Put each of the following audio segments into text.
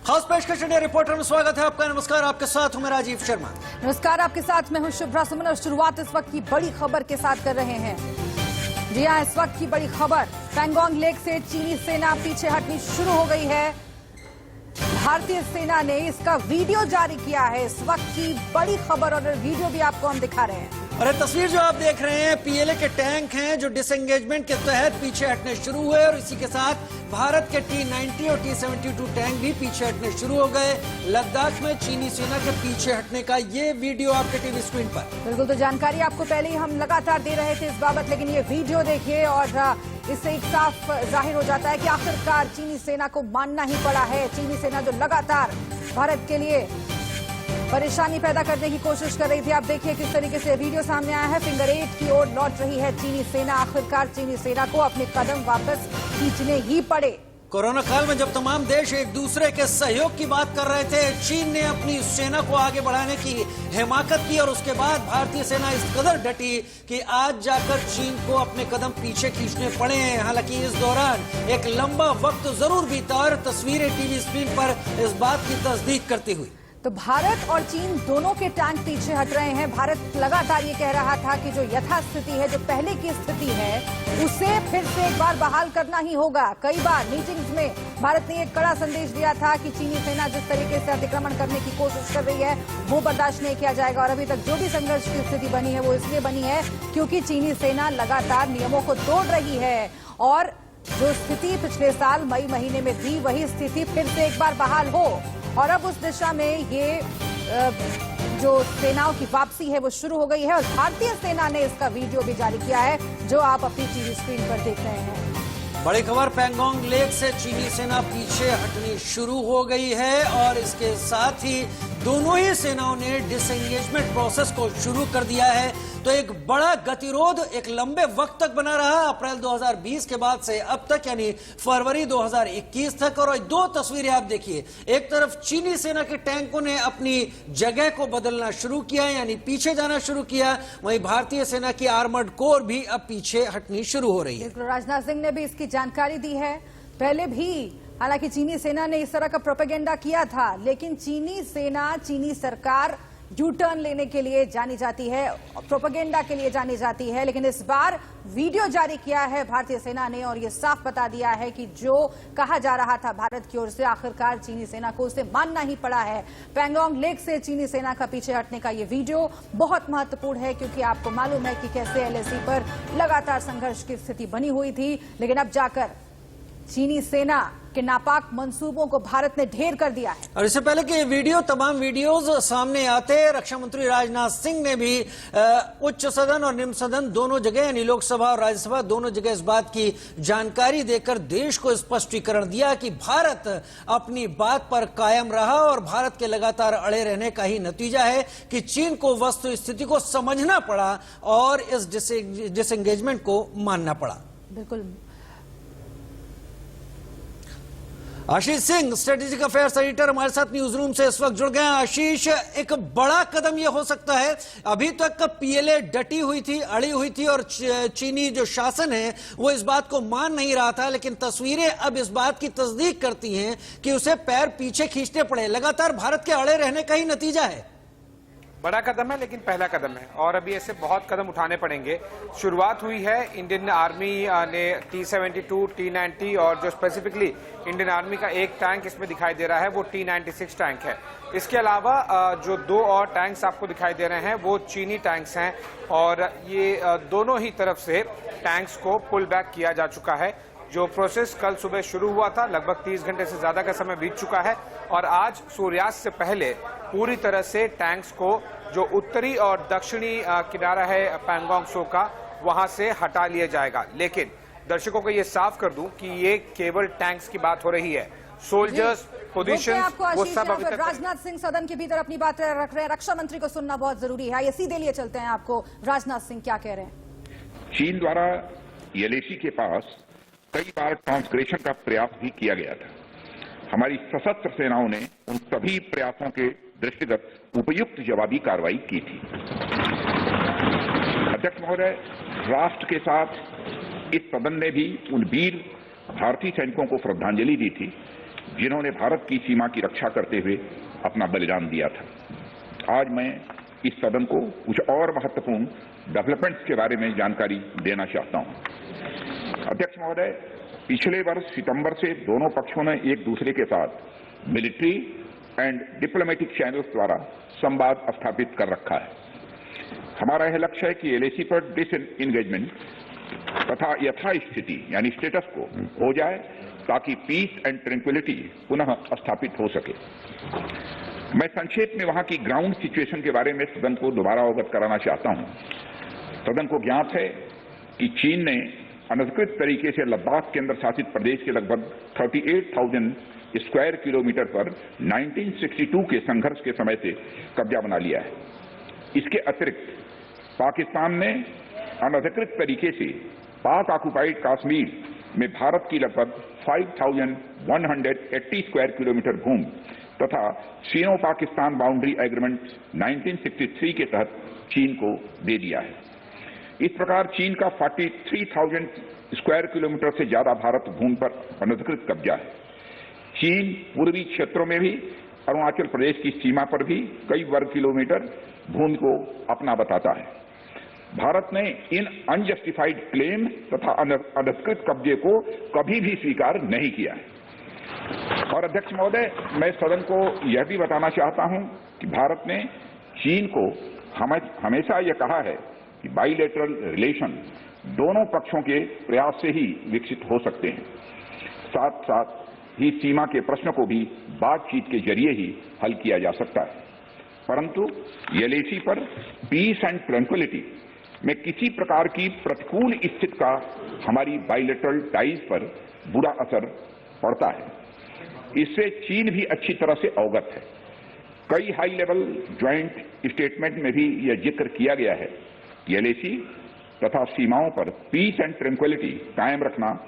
खास पेशकश India reporter में स्वागत है आपका। नमस्कार, आपके साथ हूं मैं राजीव शर्मा। नमस्कार, आपके साथ मैं हूं शुभ्रा सुमन और शुरुआत इस वक्त की बड़ी खबर के साथ कर रहे हैं। जी हां, इस वक्त की बड़ी खबर, पैंगोंग लेक से चीनी सेना पीछे हटनी शुरू हो गई है। भारतीय सेना ने इसका वीडियो जारी किया है। इस वक्त की बड़ी खबर और वीडियो भी आपको हम दिखा रहे हैं। और ये तस्वीर जो आप देख रहे हैं, पीएलए के टैंक हैं जो डिसएंगेजमेंट के तहत पीछे हटने शुरू हुए और इसी के साथ भारत के T-90 और T-72 टैंक भी पीछे हटने शुरू हो गए। लद्दाख में चीनी सेना के पीछे हटने का ये वीडियो आपके टीवी स्क्रीन पर। बिल्कुल, तो जानकारी आपको पहले ही हम लगातार दे रहे थे इस बाबत, लेकिन ये वीडियो देखिए और इससे एक साफ जाहिर हो जाता है कि आखिरकार चीनी सेना को मानना ही पड़ा है। चीनी सेना जो लगातार भारत के लिए परेशानी पैदा करने की कोशिश कर रही थी। आप देखिए किस तरीके से वीडियो सामने आया है। फिंगर 8 की ओर लौट रही है चीनी सेना। आखिरकार चीनी सेना को अपने कदम वापस खींचने ही पड़े। कोरोना काल में जब तमाम देश एक दूसरे के सहयोग की बात कर रहे थे, चीन ने अपनी सेना को आगे बढ़ाने की हिमाकत की और उसके बाद भारतीय सेना इस कदर डटी कि आज जाकर चीन को अपने कदम पीछे खींचने पड़े हैं। हालांकि इस दौरान एक लंबा वक्त जरूर बीता और तस्वीरें टीवी स्क्रीन पर इस बात की तस्दीक करती हुई। तो भारत और चीन दोनों के टैंक पीछे हट रहे हैं। भारत लगातार ये कह रहा था कि जो यथास्थिति है, जो पहले की स्थिति है, उसे फिर से एक बार बहाल करना ही होगा। कई बार मीटिंग्स में भारत ने एक कड़ा संदेश दिया था कि चीनी सेना जिस तरीके से अतिक्रमण करने की कोशिश कर रही है वो बर्दाश्त नहीं किया जाएगा। और अभी तक जो भी संघर्ष की स्थिति बनी है वो इसलिए बनी है क्योंकि चीनी सेना लगातार नियमों को तोड़ रही है और जो स्थिति पिछले साल मई महीने में थी वही स्थिति फिर से एक बार बहाल हो और अब उस दिशा में ये जो सेनाओं की वापसी है वो शुरू हो गई है। और भारतीय सेना ने इसका वीडियो भी जारी किया है जो आप अपनी टीवी स्क्रीन पर देख रहे हैं। बड़ी खबर, पैंगोंग लेक से चीनी सेना पीछे हटनी शुरू हो गई है और इसके साथ ही दोनों ही सेनाओं ने डिसएंगेजमेंट प्रोसेस को शुरू कर दिया है। तो एक बड़ा गतिरोध एक लंबे वक्त तक बना रहा अप्रैल 2020 के बाद से अब तक, यानी फरवरी 2021 तक। और दो तस्वीरें आप देखिए, एक तरफ चीनी सेना के टैंकों ने अपनी जगह को बदलना शुरू किया, यानी पीछे जाना शुरू किया, वहीं भारतीय सेना की आर्मर्ड कोर भी अब पीछे हटनी शुरू हो रही है। राजनाथ सिंह ने भी इसकी जानकारी दी है। पहले भी हालांकि चीनी सेना ने इस तरह का प्रोपेगेंडा किया था, लेकिन चीनी सेना, चीनी सरकार यू टर्न लेने के लिए जानी जाती है, प्रोपेगेंडा के लिए जानी जाती है। लेकिन इस बार वीडियो जारी किया है भारतीय सेना ने और ये साफ बता दिया है कि जो कहा जा रहा था भारत की ओर से, आखिरकार चीनी सेना को उसे मानना ही पड़ा है। पैंगोंग लेक से चीनी सेना का पीछे हटने का ये वीडियो बहुत महत्वपूर्ण है क्योंकि आपको मालूम है कि कैसे एलएसी पर लगातार संघर्ष की स्थिति बनी हुई थी, लेकिन अब जाकर चीनी सेना के नापाक मंसूबों को भारत ने ढेर कर दिया है। और इससे पहले कि वीडियो, तमाम वीडियोस सामने आते, रक्षा मंत्री राजनाथ सिंह ने भी उच्च सदन और निम्न सदन दोनों जगह, यानी लोकसभा और राज्यसभा दोनों जगह इस बात की जानकारी देकर देश को स्पष्टीकरण दिया कि भारत अपनी बात पर कायम रहा और भारत के लगातार अड़े रहने का ही नतीजा है कि चीन को वस्तु स्थिति को समझना पड़ा और इस डिसएंगेजमेंट को मानना पड़ा। बिल्कुल। Ashish Singh, strategic affairs editor, हमारे साथ न्यूज रूम से इस वक्त जुड़ गए हैं। आशीष, एक बड़ा कदम यह हो सकता है, अभी तक पीएलए डटी हुई थी, अड़ी हुई थी और चीनी जो शासन है वो इस बात को मान नहीं रहा था, लेकिन तस्वीरें अब इस बात की तस्दीक करती हैं कि उसे पैर पीछे खींचने पड़े। लगातार भारत के अड़े रहने का ही नतीजा है। बड़ा कदम है लेकिन पहला कदम है और अभी ऐसे बहुत कदम उठाने पड़ेंगे। शुरुआत हुई है, इंडियन आर्मी ने T-72, T-90 और जो स्पेसिफिकली इंडियन आर्मी का एक टैंक इसमें दिखाई दे रहा है वो T-96 टैंक है। इसके अलावा जो दो और टैंक्स आपको दिखाई दे रहे हैं वो चीनी टैंक्स हैं और ये दोनों ही तरफ से टैंक्स को पुल बैक किया जा चुका है। जो प्रोसेस कल सुबह शुरू हुआ था, लगभग 30 घंटे से ज्यादा का समय बीत चुका है और आज सूर्यास्त से पहले पूरी तरह से टैंक्स को जो उत्तरी और दक्षिणी किनारा है पैंगोंग त्सो का, वहां से हटा लिया जाएगा। लेकिन दर्शकों को ये साफ कर दूं कि ये केवल टैंक्स की बात हो रही है। सोल्जर्स, पोजीशन, वो सब अभी तक। राजनाथ सिंह सदन के भीतर अपनी बात रख रहे हैं, रक्षा मंत्री को सुनना बहुत जरूरी है। ये सीधे लिए चलते हैं आपको, राजनाथ सिंह क्या कह रहे हैं। चीन द्वारा एलएसी के पास कई बार ट्रांसग्रेशन का प्रयास भी किया गया था। हमारी सशस्त्र सेनाओं ने उन सभी प्रयासों के दृष्टिगत उपयुक्त जवाबी कार्रवाई की थी। अध्यक्ष महोदय, राष्ट्र के साथ इस सदन ने भी उन वीर भारतीय सैनिकों को श्रद्धांजलि दी थी जिन्होंने भारत की सीमा की रक्षा करते हुए अपना बलिदान दिया था। आज मैं इस सदन को कुछ और महत्वपूर्ण डेवलपमेंट्स के बारे में जानकारी देना चाहता हूं। अध्यक्ष महोदय, पिछले वर्ष सितंबर से दोनों पक्षों ने एक दूसरे के साथ मिलिट्री एंड डिप्लोमेटिक चैनल्स द्वारा संवाद स्थापित कर रखा है। हमारा यह लक्ष्य है कि एलएसी पर डिसएंगेजमेंट तथा यथास्थिति यानी स्टेटस को हो जाए ताकि पीस एंड ट्रैंक्विलिटी पुनः स्थापित हो सके। मैं संक्षेप में वहां की ग्राउंड सिचुएशन के बारे में सदन को दोबारा अवगत कराना चाहता हूं। सदन को ज्ञात है कि चीन ने अनधिकृत तरीके से लद्दाख केंद्र शासित प्रदेश के लगभग 38,000 स्क्वायर किलोमीटर पर 1962 के संघर्ष के समय से कब्जा बना लिया है। इसके अतिरिक्त पाकिस्तान ने अनधिकृत तरीके से पाक ऑक्युपाइड कश्मीर में भारत की लगभग 5,180 स्क्वायर किलोमीटर भूमि तथा चीनो पाकिस्तान बाउंड्री एग्रीमेंट 1963 के तहत चीन को दे दिया है। इस प्रकार चीन का 43,000 स्क्वायर किलोमीटर से ज्यादा भारत भूमि पर अनधिकृत कब्जा है। चीन पूर्वी क्षेत्रों में भी अरुणाचल प्रदेश की सीमा पर भी कई वर्ग किलोमीटर भूमि को अपना बताता है। भारत ने इन अनजस्टिफाइड क्लेम तथा अनधिकृत कब्जे को कभी भी स्वीकार नहीं किया है। और अध्यक्ष महोदय, मैं सदन को यह भी बताना चाहता हूं कि भारत ने चीन को हमेशा यह कहा है कि बाइलेटरल रिलेशन दोनों पक्षों के प्रयास से ही विकसित हो सकते हैं। साथ साथ ही सीमा के प्रश्न को भी बातचीत के जरिए ही हल किया जा सकता है। परंतु एलएसी पर पीस एंड ट्रैंक्विलिटी में किसी प्रकार की प्रतिकूल स्थिति का हमारी बाइलेटरल टाइज पर बुरा असर पड़ता है। इससे चीन भी अच्छी तरह से अवगत है। कई हाई लेवल ज्वाइंट स्टेटमेंट में भी यह जिक्र किया गया है कि एलएसी तथा सीमाओं पर पीस एंड ट्रैंक्विलिटी कायम रखना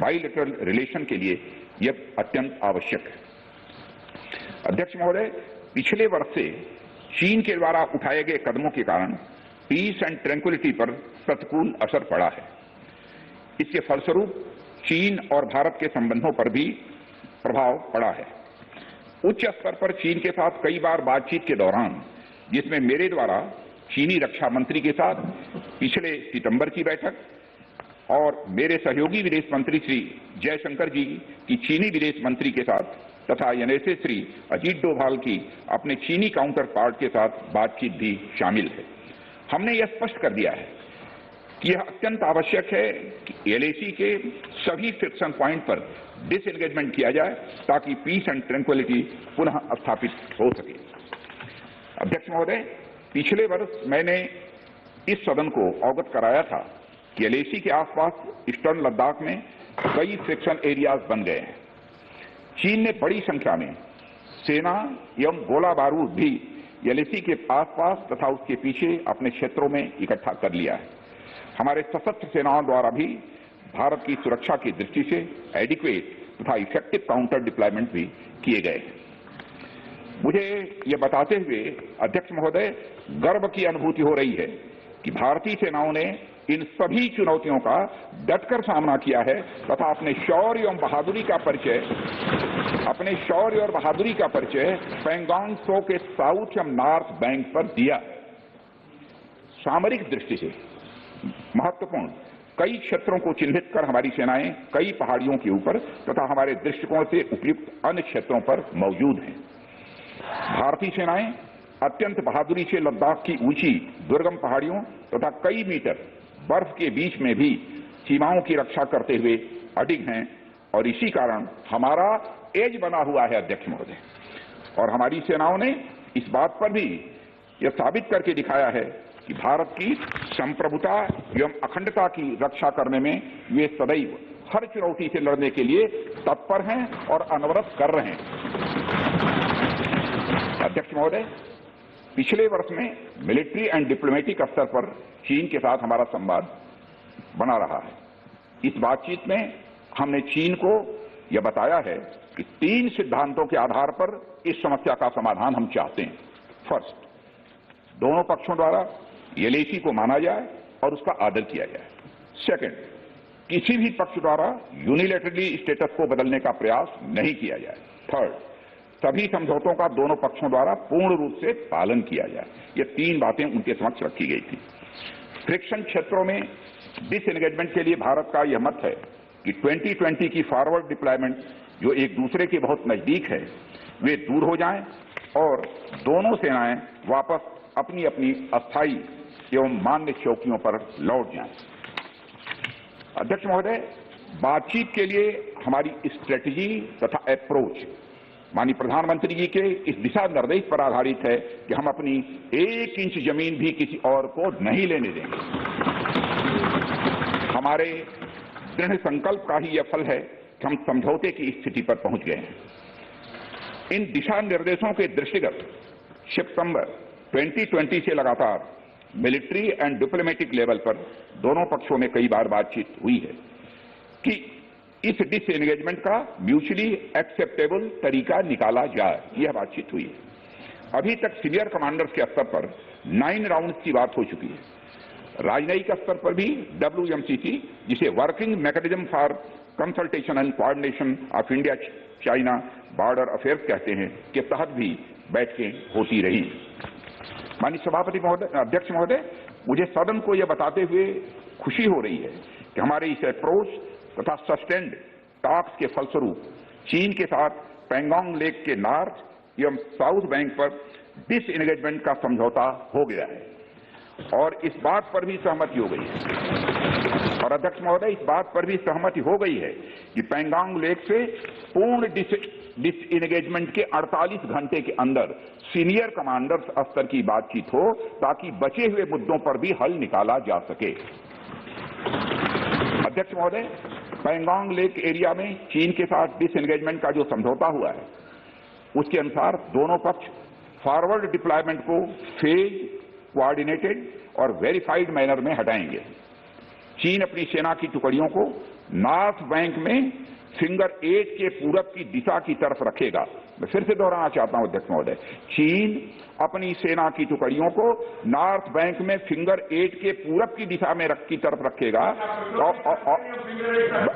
बाइलेटरल रिलेशन के लिए यह अत्यंत आवश्यक है। अध्यक्ष महोदय, पिछले वर्ष से चीन के द्वारा उठाए गए कदमों के कारण पीस एंड ट्रैंक्विलिटी पर प्रतिकूल असर पड़ा है। इसके फलस्वरूप चीन और भारत के संबंधों पर भी प्रभाव पड़ा है। उच्च स्तर पर चीन के साथ कई बार बातचीत के दौरान, जिसमें मेरे द्वारा चीनी रक्षा मंत्री के साथ पिछले सितंबर की बैठक और मेरे सहयोगी विदेश मंत्री श्री जयशंकर जी की चीनी विदेश मंत्री के साथ तथा एनएसए श्री अजीत डोभाल की अपने चीनी काउंटर पार्ट के साथ बातचीत भी शामिल है। हमने यह स्पष्ट कर दिया है कि यह अत्यंत आवश्यक है कि एलएसी के सभी फ्रिक्शन पॉइंट पर डिसएंगेजमेंट किया जाए ताकि पीस एंड ट्रैंक्विलिटी पुनः स्थापित हो सके। अध्यक्ष महोदय, पिछले वर्ष मैंने इस सदन को अवगत कराया था कि एलएसी के आसपास ईस्टर्न लद्दाख में कई फ्रिक्शन एरियाज बन गए हैं। चीन ने बड़ी संख्या में सेना एवं गोला बारूद भी एलएसी के आसपास तथा उसके पीछे अपने क्षेत्रों में इकट्ठा कर लिया है। हमारे सशस्त्र सेनाओं द्वारा भी भारत की सुरक्षा की दृष्टि से एडिक्वेट तथा इफेक्टिव काउंटर डिप्लॉयमेंट भी किए गए हैं। मुझे यह बताते हुए अध्यक्ष महोदय गर्व की अनुभूति हो रही है कि भारतीय सेनाओं ने इन सभी चुनौतियों का डटकर सामना किया है तथा अपने शौर्य और बहादुरी का परिचय पैंगोंग त्सो के साउथ एवं नॉर्थ बैंक पर दिया। सामरिक दृष्टि से महत्वपूर्ण कई क्षेत्रों को चिन्हित कर हमारी सेनाएं कई पहाड़ियों के ऊपर तथा हमारे दृष्टिकोण से उपयुक्त अन्य क्षेत्रों पर मौजूद हैं। भारतीय सेनाएं अत्यंत बहादुरी से लद्दाख की ऊंची दुर्गम पहाड़ियों तथा कई मीटर बर्फ के बीच में भी सीमाओं की रक्षा करते हुए अडिग हैं और इसी कारण हमारा एज बना हुआ है अध्यक्ष महोदय। और हमारी सेनाओं ने इस बात पर भी यह साबित करके दिखाया है कि भारत की संप्रभुता एवं अखंडता की रक्षा करने में वे सदैव हर चुनौती से लड़ने के लिए तत्पर हैं और अनवरत कर रहे हैं। अध्यक्ष महोदय, पिछले वर्ष में मिलिट्री एंड डिप्लोमेटिक स्तर पर चीन के साथ हमारा संवाद बना रहा है। इस बातचीत में हमने चीन को यह बताया है कि 3 सिद्धांतों के आधार पर इस समस्या का समाधान हम चाहते हैं। फर्स्ट, दोनों पक्षों द्वारा एलएसी को माना जाए और उसका आदर किया जाए। सेकंड, किसी भी पक्ष द्वारा यूनिलैटरली स्टेटस को बदलने का प्रयास नहीं किया जाए। थर्ड, सभी समझौतों का दोनों पक्षों द्वारा पूर्ण रूप से पालन किया जाए। ये 3 बातें उनके समक्ष रखी गई थी। फ्रिक्शन क्षेत्रों में डिसएंगेजमेंट के लिए भारत का यह मत है कि 2020 की फॉरवर्ड डिप्लॉयमेंट जो एक दूसरे के बहुत नजदीक है, वे दूर हो जाएं और दोनों सेनाएं वापस अपनी अपनी अस्थायी एवं मान्य चौकियों पर लौट जाएं। अध्यक्ष महोदय, बातचीत के लिए हमारी स्ट्रेटजी तथा अप्रोच माननीय प्रधानमंत्री जी के इस दिशा निर्देश पर आधारित है कि हम अपनी 1 इंच जमीन भी किसी और को नहीं लेने देंगे। हमारे दृढ़ संकल्प का ही यह फल है कि हम समझौते की स्थिति पर पहुंच गए हैं। इन दिशा निर्देशों के दृष्टिगत सितंबर 2020 से लगातार मिलिट्री एंड डिप्लोमेटिक लेवल पर दोनों पक्षों में कई बार बातचीत हुई है कि इस डिसएंगेजमेंट का म्यूचुअली एक्सेप्टेबल तरीका निकाला जाए। यह बातचीत हुई है। अभी तक सीनियर कमांडर्स के स्तर पर 9 राउंड्स की बात हो चुकी है। राजनयिक स्तर पर भी WMCC, जिसे working mechanism for consultation and coordination of India China border affairs कहते हैं, के तहत भी बैठकें होती रही। माननीय सभापति महोदय, अध्यक्ष महोदय, मुझे सदन को यह बताते हुए खुशी हो रही है कि हमारे इस अप्रोच तथा सस्टेन्ड टॉक्स के फलस्वरूप चीन के साथ पैंगोंग लेक के नॉर्थ एवं साउथ बैंक पर डिसएंगेजमेंट का समझौता हो गया है और इस बात पर भी सहमति हो गई है। और अध्यक्ष महोदय, इस बात पर भी सहमति हो गई है कि पैंगोंग लेक से पूर्ण डिसएंगेजमेंट के 48 घंटे के अंदर सीनियर कमांडर्स स्तर की बातचीत हो ताकि बचे हुए मुद्दों पर भी हल निकाला जा सके। अध्यक्ष महोदय, पैंगोंग लेक एरिया में चीन के साथ डिसएंगेजमेंट का जो समझौता हुआ है, उसके अनुसार दोनों पक्ष फॉरवर्ड डिप्लॉयमेंट को फेज, कोऑर्डिनेटेड और वेरीफाइड मैनर में हटाएंगे। चीन अपनी सेना की टुकड़ियों को नॉर्थ बैंक में फिंगर 8 के पूरब की दिशा की तरफ रखेगा। मैं फिर से दोहराना चाहता हूं अध्यक्ष महोदय, चीन अपनी सेना की टुकड़ियों को नॉर्थ बैंक में फिंगर 8 के पूरब की दिशा में की तरफ रखेगा।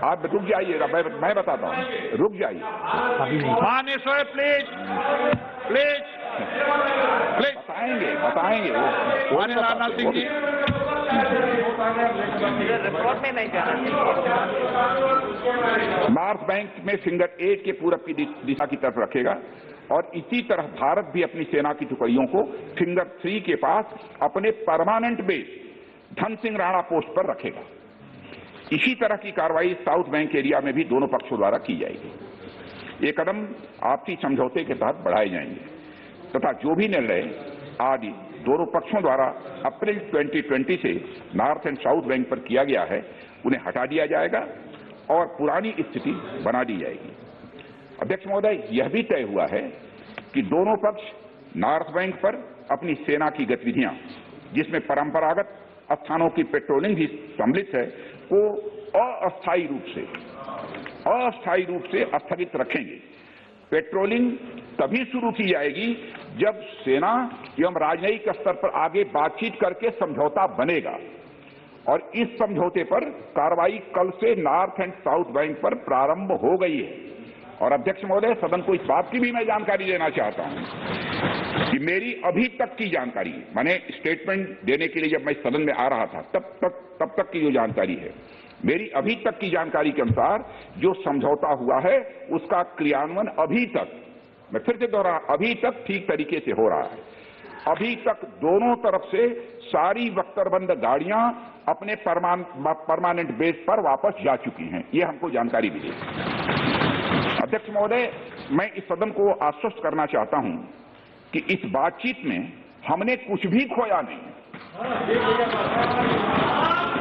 आप रुक जाइएगा, मैं बताता हूं, रुक जाइए। प्लीज प्लीज प्लीज बताएंगे राजनाथ सिंह जी रिपोर्ट में नहीं जाना। नॉर्थ बैंक में फिंगर 8 के पूरब की दिशा की तरफ रखेगा और इसी तरह भारत भी अपनी सेना की टुकड़ियों को फिंगर 3 के पास अपने permanent base Dhan Singh Rana post पर रखेगा। इसी तरह की कार्रवाई साउथ बैंक एरिया में भी दोनों पक्षों द्वारा की जाएगी। ये कदम आपसी समझौते के तहत बढ़ाए जाएंगे तथा जो भी निर्णय आदि दोनों पक्षों द्वारा अप्रैल 2020 से नॉर्थ एंड साउथ बैंक पर किया गया है, उन्हें हटा दिया जाएगा और पुरानी स्थिति बना दी जाएगी। अध्यक्ष महोदय, यह भी तय हुआ है कि दोनों पक्ष नॉर्थ बैंक पर अपनी सेना की गतिविधियां, जिसमें परंपरागत स्थानों की पेट्रोलिंग भी सम्मिलित है, को अस्थायी रूप से स्थगित रखेंगे। पेट्रोलिंग तभी शुरू की जाएगी जब सेना एवं राजनयिक स्तर पर आगे बातचीत करके समझौता बनेगा और इस समझौते पर कार्रवाई कल से नॉर्थ एंड साउथ बैंक पर प्रारंभ हो गई है। और अध्यक्ष महोदय, सदन को इस बात की भी मैं जानकारी देना चाहता हूं कि मेरी अभी तक की जानकारी, मैंने स्टेटमेंट देने के लिए जब मैं सदन में आ रहा था तब तक की जो जानकारी है, मेरी अभी तक की जानकारी के अनुसार जो समझौता हुआ है उसका क्रियान्वयन अभी तक, मैं फिर से दोहरा, अभी तक ठीक तरीके से हो रहा है। अभी तक दोनों तरफ से सारी बख्तरबंद गाड़ियां अपने परमानेंट बेस पर वापस जा चुकी हैं, ये हमको जानकारी मिली। अध्यक्ष महोदय, मैं इस सदन को आश्वस्त करना चाहता हूं कि इस बातचीत में हमने कुछ भी खोया नहीं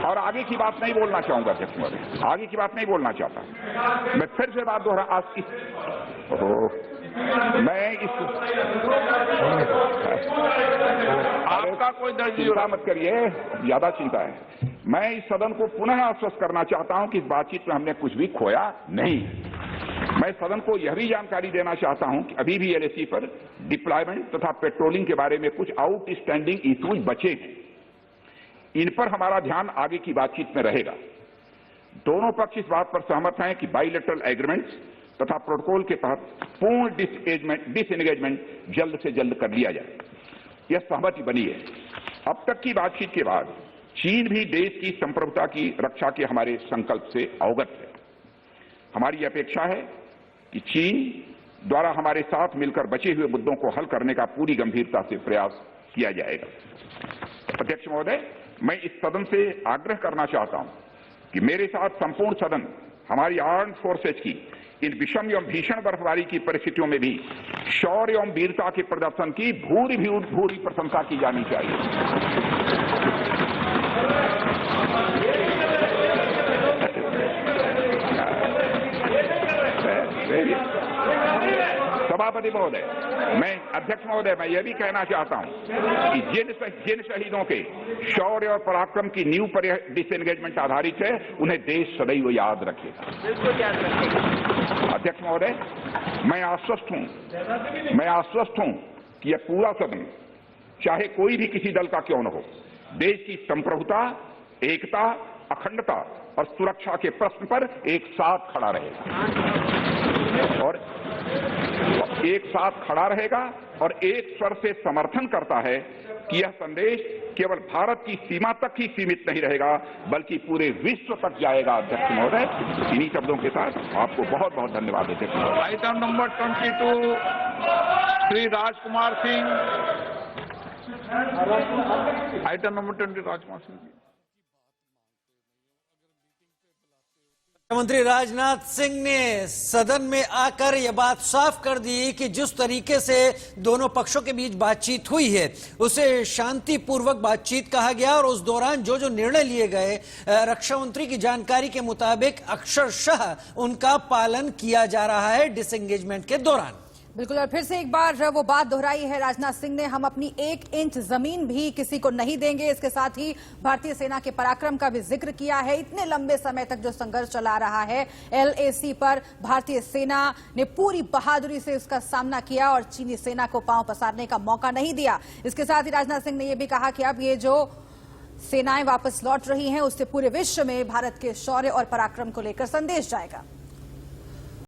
और आगे की बात नहीं बोलना चाहूंगा। अध्यक्ष महोदय, आगे की बात नहीं बोलना चाहता। मैं फिर से बात दोहरा, आपका कोई दर्ज चिंता मत करिए, ज्यादा चिंता है। मैं इस सदन को पुनः आश्वस्त करना चाहता हूं कि इस बातचीत में हमने कुछ भी खोया नहीं। मैं सदन को यह भी जानकारी देना चाहता हूं कि अभी भी LAC पर डिप्लॉयमेंट तथा पेट्रोलिंग के बारे में कुछ आउटस्टैंडिंग इश्यूज बचे हैं। इन पर हमारा ध्यान आगे की बातचीत में रहेगा। दोनों पक्ष इस बात पर सहमत हैं कि बाइलेटरल एग्रीमेंट्स तथा प्रोटोकॉल के तहत पूर्ण डिसएंगेजमेंट जल्द से जल्द कर लिया जाए। यह सहमति बनी है। अब तक की बातचीत के बाद चीन भी देश की संप्रभुता की रक्षा के हमारे संकल्प से अवगत है। हमारी अपेक्षा है कि चीन द्वारा हमारे साथ मिलकर बचे हुए मुद्दों को हल करने का पूरी गंभीरता से प्रयास किया जाएगा। अध्यक्ष महोदय, मैं इस सदन से आग्रह करना चाहता हूं कि मेरे साथ संपूर्ण सदन हमारी आर्म्ड फोर्सेज की इन विषम एवं भीषण बर्फबारी की परिस्थितियों में भी शौर्य एवं वीरता के प्रदर्शन की भूरी प्रशंसा की जानी चाहिए। सभापति महोदय, अध्यक्ष महोदय, मैं यह भी कहना चाहता हूं कि जिन शहीदों के शौर्य और पराक्रम की नींव पर डिसएंगेजमेंट आधारित है, उन्हें देश सदैव याद रखेगा। अध्यक्ष महोदय, मैं आश्वस्त हूं कि यह पूरा सदन, चाहे कोई भी किसी दल का क्यों न हो, देश की संप्रभुता, एकता, अखंडता और सुरक्षा के प्रश्न पर एक साथ खड़ा रहेगा और एक स्वर से समर्थन करता है कि यह संदेश केवल भारत की सीमा तक ही सीमित नहीं रहेगा, बल्कि पूरे विश्व तक जाएगा। अध्यक्ष महोदय, इन्हीं शब्दों के साथ आपको बहुत बहुत धन्यवाद अध्यक्ष महोदय। Item number 22 Shri Rajkumar Singh. Item number 20 Rajkumar Singh. मंत्री राजनाथ सिंह ने सदन में आकर यह बात साफ कर दी कि जिस तरीके से दोनों पक्षों के बीच बातचीत हुई है उसे शांतिपूर्वक बातचीत कहा गया और उस दौरान जो जो निर्णय लिए गए, रक्षा मंत्री की जानकारी के मुताबिक अक्षरशः उनका पालन किया जा रहा है डिसएंगेजमेंट के दौरान। बिल्कुल, और फिर से एक बार वो बात दोहराई है राजनाथ सिंह ने, हम अपनी 1 इंच जमीन भी किसी को नहीं देंगे। इसके साथ ही भारतीय सेना के पराक्रम का भी जिक्र किया है। इतने लंबे समय तक जो संघर्ष चला रहा है LAC पर, भारतीय सेना ने पूरी बहादुरी से उसका सामना किया और चीनी सेना को पांव पसारने का मौका नहीं दिया। इसके साथ ही राजनाथ सिंह ने यह भी कहा कि अब ये जो सेनाएं वापस लौट रही हैं उससे पूरे विश्व में भारत के शौर्य और पराक्रम को लेकर संदेश जाएगा।